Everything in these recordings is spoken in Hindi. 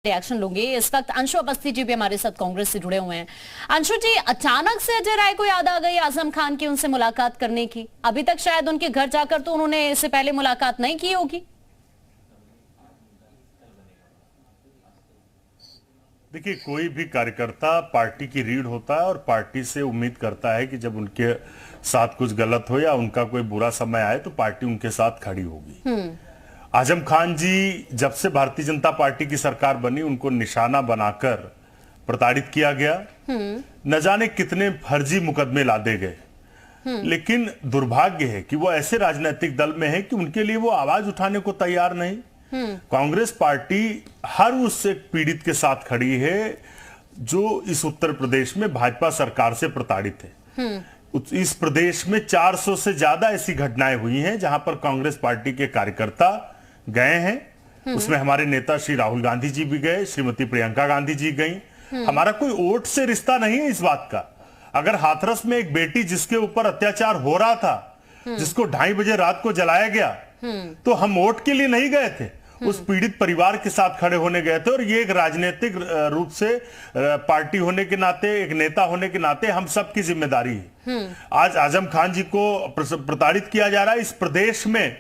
रिएक्शन लूंगी। इस वक्त अंशु अवस्थी जी भी हमारे साथ कांग्रेस से जुड़े हुए हैं। अंशु जी, अचानक से अजय राय को याद आ गई आजम खान की उनसे मुलाकात करने की। अभी तक शायद उनके घर जाकर तो उन्होंने इससे पहले मुलाकात नहीं की होगी। देखिए, कोई भी कार्यकर्ता पार्टी की रीढ़ होता है और पार्टी से उम्मीद करता है कि जब उनके साथ कुछ गलत हो या उनका कोई बुरा समय आए तो पार्टी उनके साथ खड़ी होगी। आजम खान जी जब से भारतीय जनता पार्टी की सरकार बनी उनको निशाना बनाकर प्रताड़ित किया गया। न जाने कितने फर्जी मुकदमे लादे गए, लेकिन दुर्भाग्य है कि वो ऐसे राजनीतिक दल में है कि उनके लिए वो आवाज उठाने को तैयार नहीं। कांग्रेस पार्टी हर उस एक पीड़ित के साथ खड़ी है जो इस उत्तर प्रदेश में भाजपा सरकार से प्रताड़ित है। इस प्रदेश में 400 से ज्यादा ऐसी घटनाएं हुई हैं जहां पर कांग्रेस पार्टी के कार्यकर्ता गए हैं। उसमें हमारे नेता श्री राहुल गांधी जी भी गए, श्रीमती प्रियंका गांधी जी गई। हमारा कोई वोट से रिश्ता नहीं है इस बात का। अगर हाथरस में एक बेटी जिसके ऊपर अत्याचार हो रहा था, जिसको 2:30 बजे रात को जलाया गया, तो हम वोट के लिए नहीं गए थे, उस पीड़ित परिवार के साथ खड़े होने गए थे। और ये एक राजनीतिक रूप से पार्टी होने के नाते, एक नेता होने के नाते हम सबकी जिम्मेदारी है। आज आजम खान जी को प्रताड़ित किया जा रहा है। इस प्रदेश में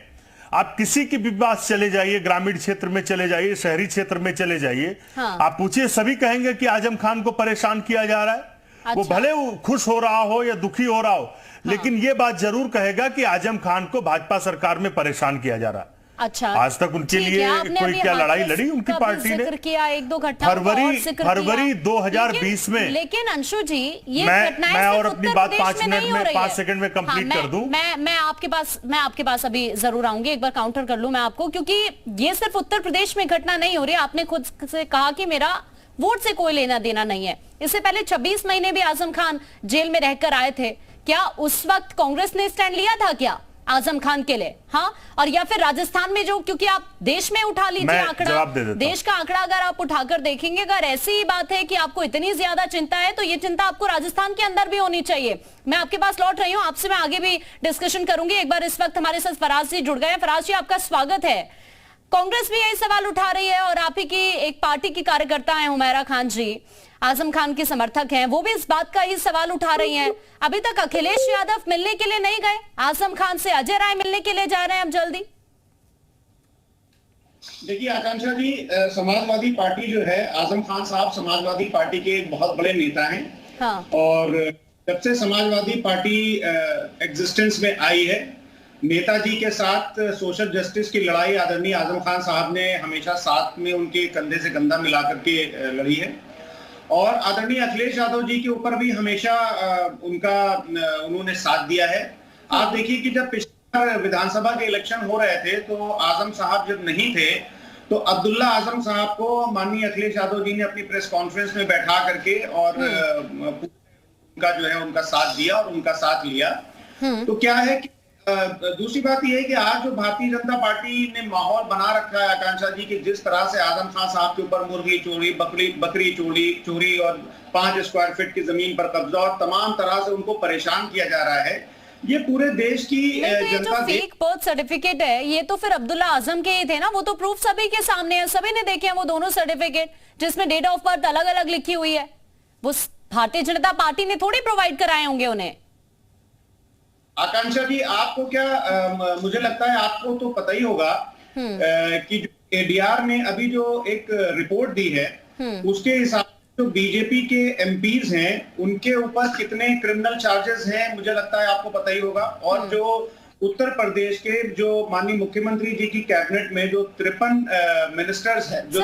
आप किसी के भी पास चले जाइए, ग्रामीण क्षेत्र में चले जाइए, शहरी क्षेत्र में चले जाइए, आप पूछिए, सभी कहेंगे कि आजम खान को परेशान किया जा रहा है। अच्छा। वो भले खुश हो रहा हो या दुखी हो रहा हो, लेकिन ये बात जरूर कहेगा कि आजम खान को भाजपा सरकार में परेशान किया जा रहा है। अच्छा, आज तक उनके लिए कोई क्या लड़ाई लड़ी उनकी पार्टी ने? किया एक दो घटना फरवरी 2020 में। लेकिन अंशु जी, ये मैं और अपनी बात 5 मिनट में 5 सेकंड में कंप्लीट कर दूं। मैं आपके पास अभी जरूर आऊंगी, एक बार काउंटर कर लूं मैं आपको, क्योंकि ये सिर्फ उत्तर प्रदेश में घटना नहीं हो रही। आपने खुद से कहा कि मेरा वोट से कोई लेना देना नहीं है। इससे पहले 26 महीने भी आजम खान जेल में रहकर आए थे। क्या उस वक्त कांग्रेस ने स्टैंड लिया था क्या आजम खान के लिए? हाँ, और या फिर राजस्थान में जो, क्योंकि आप देश में उठा लीजिए आंकड़ा, देश का आंकड़ा अगर आप उठाकर देखेंगे, अगर ऐसी ही बात है कि आपको इतनी ज्यादा चिंता है तो ये चिंता आपको राजस्थान के अंदर भी होनी चाहिए। मैं आपके पास लौट रही हूँ, आपसे मैं आगे भी डिस्कशन करूंगी। एक बार इस वक्त हमारे साथ फराज जी जुड़ गए हैं। फराज जी, आपका स्वागत है। कांग्रेस भी यही सवाल उठा रही है और आप ही की एक पार्टी की कार्यकर्ता है हुमैरा खान जी, आजम खान के समर्थक हैं, वो भी इस बात का ही सवाल उठा रही हैं। अभी तक अखिलेश यादव मिलने के लिए नहीं गए आजम खान से, अजय राय मिलने के लिए जा रहे हैं अब जल्दी। देखिए आकांक्षा जी, समाजवादी पार्टी जो है, आजम खान साहब समाजवादी पार्टी के एक बहुत बड़े नेता हैं। हाँ। और जब से समाजवादी पार्टी एग्जिस्टेंस में आई है, नेताजी के साथ सोशल जस्टिस की लड़ाई आदरणीय आजम खान साहब ने हमेशा साथ में उनके कंधे से कंधा मिला करके लड़ी है। और आदरणीय अखिलेश यादव जी के ऊपर भी हमेशा उन्होंने साथ दिया है। आप देखिए कि जब पिछले विधानसभा के इलेक्शन हो रहे थे तो आजम साहब जब नहीं थे तो अब्दुल्ला आजम साहब को माननीय अखिलेश यादव जी ने अपनी प्रेस कॉन्फ्रेंस में बैठा करके और उनका जो है उनका साथ दिया और उनका साथ लिया। तो क्या है कि दूसरी बात यह है कि आज जो भारतीय जनता पार्टी ने माहौल बना रखा है आकांक्षा जी, कि जिस तरह से आजम खान साहब के ऊपर मुर्गी चोरी, बकरी चोरी और 5 स्क्वायर फीट की जमीन पर कब्जा और तमाम तरह से उनको परेशान किया जा रहा है, ये पूरे देश की जनता। फेक बर्थ सर्टिफिकेट है ये, तो फिर अब्दुल्ला आजम के ही थे ना, वो तो प्रूफ सभी के सामने है, सभी ने देखे हैं वो दोनों सर्टिफिकेट जिसमें डेट ऑफ बर्थ अलग अलग लिखी हुई है। वो भारतीय जनता पार्टी ने थोड़ी प्रोवाइड कराए होंगे उन्हें। आकांक्षा जी, आपको क्या मुझे लगता है आपको तो पता ही होगा कि जो एडीआर ने अभी जो एक रिपोर्ट दी है, उसके हिसाब से जो बीजेपी के एमपीज हैं उनके ऊपर कितने क्रिमिनल चार्जेस हैं, मुझे लगता है आपको पता ही होगा। और जो उत्तर प्रदेश के जो माननीय मुख्यमंत्री जी की कैबिनेट में जो 53 मिनिस्टर्स हैं, जो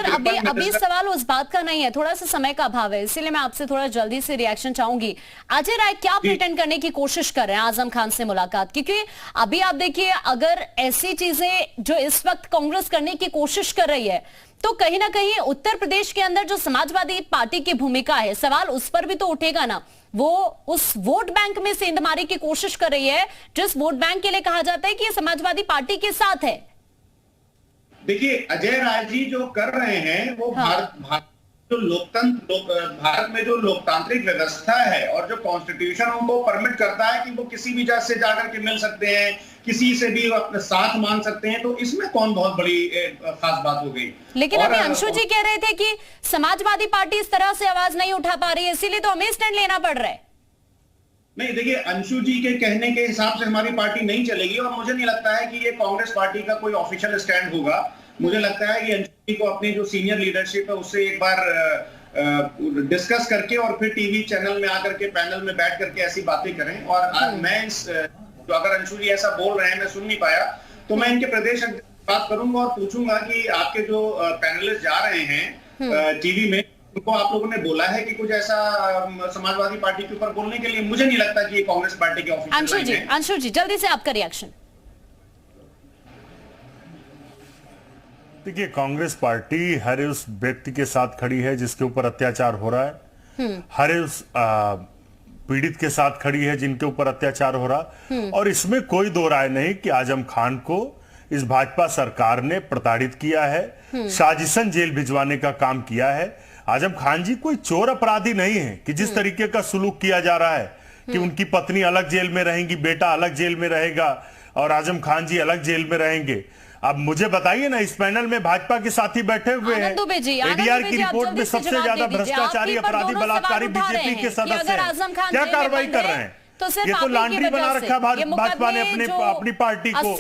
अभी सवाल उस बात का नहीं है, थोड़ा सा समय का अभाव है, इसीलिए मैं आपसे थोड़ा जल्दी से रिएक्शन चाहूंगी। अजय राय क्या प्रिटेंड करने की कोशिश कर रहे हैं आजम खान से मुलाकात? क्योंकि अभी आप देखिए, अगर ऐसी चीजें जो इस वक्त कांग्रेस करने की कोशिश कर रही है तो कहीं ना कहीं उत्तर प्रदेश के अंदर जो समाजवादी पार्टी की भूमिका है, सवाल उस पर भी तो उठेगा ना। वो उस वोट बैंक में सेंधमारी की कोशिश कर रही है जिस वोट बैंक के लिए कहा जाता है कि ये समाजवादी पार्टी के साथ है। देखिए, अजय राय जी जो कर रहे हैं वो जो भारत में जो लोकतांत्रिक व्यवस्था है और जो कॉन्स्टिट्यूशन उनको परमिट करता है कि वो किसी भी जज से जाकर के मिल सकते हैं, किसी से भी अपने साथ मांग सकते हैं, तो इसमें कौन बहुत बड़ी खास बात हो गई। लेकिन अभी अंशु जी कह रहे थे कि समाजवादी पार्टी इस तरह से आवाज नहीं उठा पा रही है, इसीलिए तो हमें स्टैंड लेना पड़ रहा है। नहीं, देखिए, अंशु जी के कहने के हिसाब से हमारी पार्टी नहीं चलेगी और मुझे नहीं लगता है कि ये कांग्रेस पार्टी का कोई ऑफिशियल स्टैंड होगा। मुझे लगता है कि अंशु जी को अपनी जो सीनियर लीडरशिप है उससे एक बार डिस्कस करके और फिर टीवी चैनल में आकर के पैनल में बैठ करके ऐसी बातें करें। और मैं जो अगर अंशु जी ऐसा बोल रहे हैं, मैं सुन नहीं पाया, तो मैं इनके प्रदेश अध्यक्ष बात करूंगा और पूछूंगा कि आपके जो पैनलिस्ट जा रहे हैं टीवी में, उनको आप लोगों ने बोला है कि कुछ ऐसा समाजवादी पार्टी के ऊपर बोलने के लिए? मुझे नहीं लगता कि ये कांग्रेस पार्टी के ऑफिशियल है। अंशु जी जल्दी से आपका रिएक्शन। देखिए, कांग्रेस पार्टी हर उस व्यक्ति के साथ खड़ी है जिसके ऊपर अत्याचार हो रहा है, हर उस पीड़ित के साथ खड़ी है जिनके ऊपर अत्याचार हो रहा, और इसमें कोई दो राय नहीं कि आजम खान को इस भाजपा सरकार ने प्रताड़ित किया है, साजिशन जेल भिजवाने का काम किया है। आजम खान जी कोई चोर अपराधी नहीं है कि जिस तरीके का सुलूक किया जा रहा है कि उनकी पत्नी अलग जेल में रहेंगी, बेटा अलग जेल में रहेगा और आजम खान जी अलग जेल में रहेंगे। अब मुझे बताइए ना, इस पैनल में भाजपा के साथी बैठे हुए हैं, एडीआर की रिपोर्ट में सबसे ज्यादा भ्रष्टाचारी अपराधी बलात्कारी बीजेपी के सदस्य हैं, क्या कार्रवाई कर रहे हैं? ये तो लॉन्ड्री बना रखा भाजपा ने अपनी पार्टी को,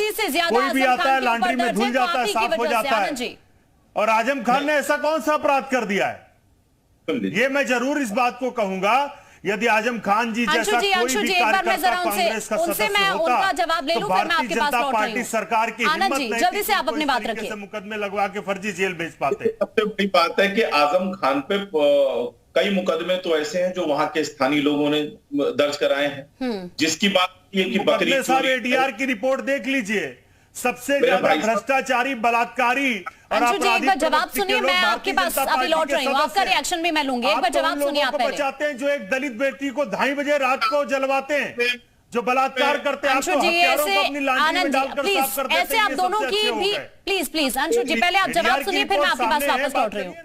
कोई भी आता है लॉन्ड्री में धुल जाता है, साफ हो जाता है। और आजम खान ने ऐसा कौन सा अपराध कर दिया है? ये मैं जरूर इस बात को कहूंगा, यदि आजम खान जी जैसा कोई भी कार्यकर्ता कांग्रेस का सदस्य होता तो भारतीय जनता पार्टी सरकार की हिम्मत नहीं थी जल्दी से आप अपनी बात रखिए, मुकदमे लगवा के फर्जी जेल भेज पाते। सबसे बड़ी बात है कि आजम खान पे कई मुकदमे तो ऐसे हैं जो वहां के स्थानीय लोगों ने दर्ज कराए हैं, जिसकी बात ये कि बकरी साहब एडीआर की रिपोर्ट देख लीजिए, सबसे ज्यादा भ्रष्टाचारी, बलात्कारी और अपराधी। जवाब सुनिए, मैं आपके पास अभी लौट रही हूँ, आपका रिएक्शन भी मैं लूंगी। एक बार जवाब सुनिए आप पहले। बचाते हैं जो एक दलित व्यक्ति को 2:30 बजे रात को जलवाते हैं, जो बलात्कार करते हैं, अंशु जी ऐसे आनंद जी प्लीज, ऐसे आप दोनों की भी प्लीज अंशु जी पहले आप जवाब सुनिए, फिर मैं आपके पास वापस लौट रही हूँ।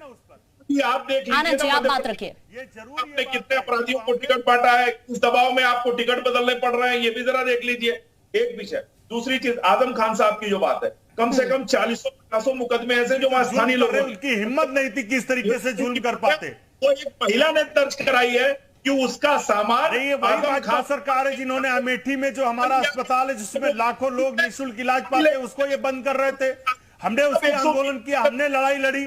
आप देख आनंद जी आप बात रखिए। आपने कितने अपराधियों को टिकट बांटा है, इस दबाव में आपको टिकट बदलने पड़ रहे हैं, ये भी जरा देख लीजिए। एक विषय, दूसरी चीज, आजम खान साहब की जो बात है, कम से कम 40-50 मुकदमे ऐसे जो वहां स्थानीय लोग, उनकी हिम्मत नहीं थी किस तरीके से जुल्म कर पाते। तो एक महिला ने दर्ज कराई है कि उसका सामान, ये वही भाजपा सरकार है जिन्होंने अमेठी में जो हमारा अस्पताल है जिसमें लाखों लोग निःशुल्क इलाज पाते हैं, उसको ये बंद कर रहे थे। हमने उसके आंदोलन किया, हमने लड़ाई लड़ी,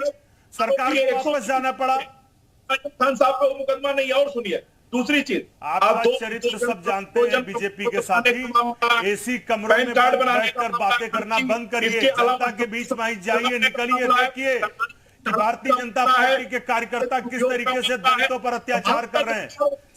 सरकार को वापस जाना पड़ा। आजम खान साहब का मुकदमा नहीं। और सुनिए दूसरी चीज, आप चरित्र सब जानते हैं, बीजेपी के साथी एसी कमरों में बैठकर बातें करना बंद करिए, जनता के बीच में जाइए, निकलिए, देखिए कि भारतीय जनता पार्टी के कार्यकर्ता किस तरीके से दलितों पर अत्याचार कर रहे हैं,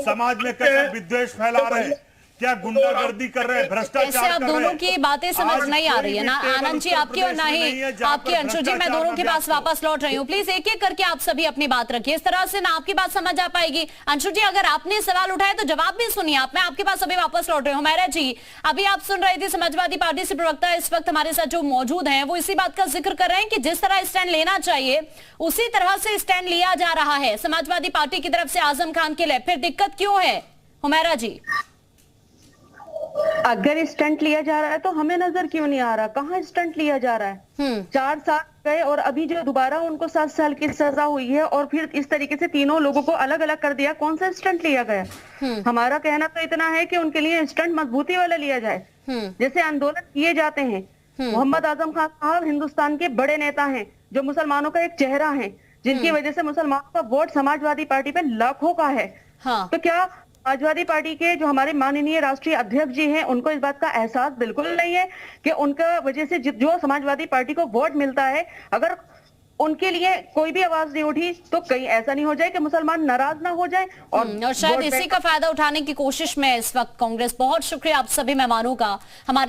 समाज में कैसे विद्वेष फैला रहे हैं, क्या गुंडागर्दी कर रहे हैं, भ्रष्टाचार कर रहे हैं। आप दोनों की बातें समझ नहीं आ रही है ना आनंद जी आपकी और ना ही आपकी अंशु जी। मैं दोनों के पास वापस लौट रही हूँ, प्लीज एक एक करके आप सभी अपनी बात रखिए, इस तरह से ना आपकी बात समझ आ पाएगी। अंशु जी अगर आपने सवाल उठाए तो जवाब भी सुनिए आप, मैं आपके पास अभी वापस लौट रही हूँ। हुमैरा जी अभी आप सुन रहे थे, समाजवादी पार्टी से प्रवक्ता इस वक्त हमारे साथ जो मौजूद हैं वो इसी बात का जिक्र कर रहे हैं कि जिस तरह स्टैंड लेना चाहिए उसी तरह से स्टैंड लिया जा रहा है समाजवादी पार्टी की तरफ से आजम खान के लिए। फिर दिक्कत क्यों है हुमैरा जी? अगर स्टंट लिया जा रहा है तो हमें नजर क्यों नहीं आ रहा? कहाँ स्टंट लिया जा रहा है? 4 साल गए और अभी जो दोबारा उनको 7 साल की सजा हुई है और फिर इस तरीके से तीनों लोगों को अलग अलग कर दिया, कौन सा स्टंट लिया गया? हमारा कहना तो इतना है कि उनके लिए स्टंट मजबूती वाला लिया जाए, जैसे आंदोलन किए जाते हैं। मोहम्मद आजम खान साहब हिंदुस्तान के बड़े नेता हैं, जो मुसलमानों का एक चेहरा है, जिनकी वजह से मुसलमानों का वोट समाजवादी पार्टी पे लाखों का है। तो क्या समाजवादी पार्टी के जो हमारे माननीय राष्ट्रीय अध्यक्ष जी हैं उनको इस बात का एहसास बिल्कुल नहीं है कि उनका वजह से जो समाजवादी पार्टी को वोट मिलता है, अगर उनके लिए कोई भी आवाज नहीं उठी तो कहीं ऐसा नहीं हो जाए कि मुसलमान नाराज ना हो जाए और शायद इसी का फायदा उठाने की कोशिश में इस वक्त कांग्रेस। बहुत शुक्रिया आप सभी मेहमानों का। हमारे